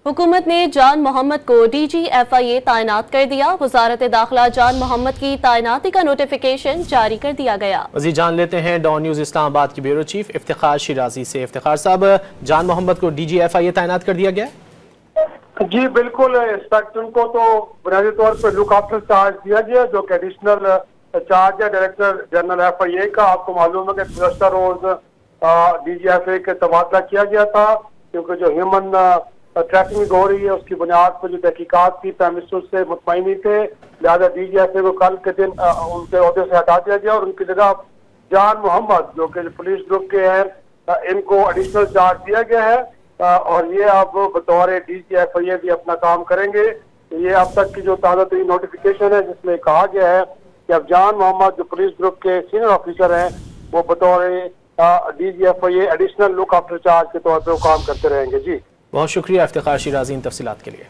हुकूमत ने जान मोहम्मद को DGFIA तैनात कर दिया। वजारत दाखिला जान मोहम्मद की तैनाती का नोटिफिकेशन जारी कर दिया गया। मज़ीद जान लेते हैं डॉन न्यूज़ इस्लामाबाद के ब्यूरो चीफ इफ्तिखार शिराजी से। इफ्तिखार साहब, जान मोहम्मद को DGFIA तैनात कर दिया गया? जी बिल्कुल, इंस्पेक्टर को तो बुनियादी तौर पर लुक आफ्टर चार्ज दिया गया, जो कि एडिशनल चार्ज है डायरेक्टर जनरल FIA का। आपको मालूम है कि गुज़श्ता रोज DGFIA के तबादला किया गया था, क्योंकि जो ह्यूमन ट्रैकिंग हो रही है उसकी बुनियाद पर जो तहकीकात थी प्राइम मिनिस्टर से मुतमईन नहीं थे, लिहाजा DGFIA को कल के दिन उनके ओहदे से हटा दिया गया और उनकी जगह जान मोहम्मद जो कि पुलिस ग्रुप के हैं, इनको एडिशनल चार्ज दिया गया है और ये अब बतौर DGFIA भी अपना काम करेंगे। ये अब तक की जो ताज़ा तरीन नोटिफिकेशन है जिसमें कहा गया है कि अब जान मोहम्मद जो पुलिस ग्रुप के सीनियर ऑफिसर हैं वो बतौर DGFIA additional look after charge के तौर पर वो काम करते रहेंगे। जी बहुत शुक्रिया इफ्तिखार शिराजी इन तफसीलात के लिए।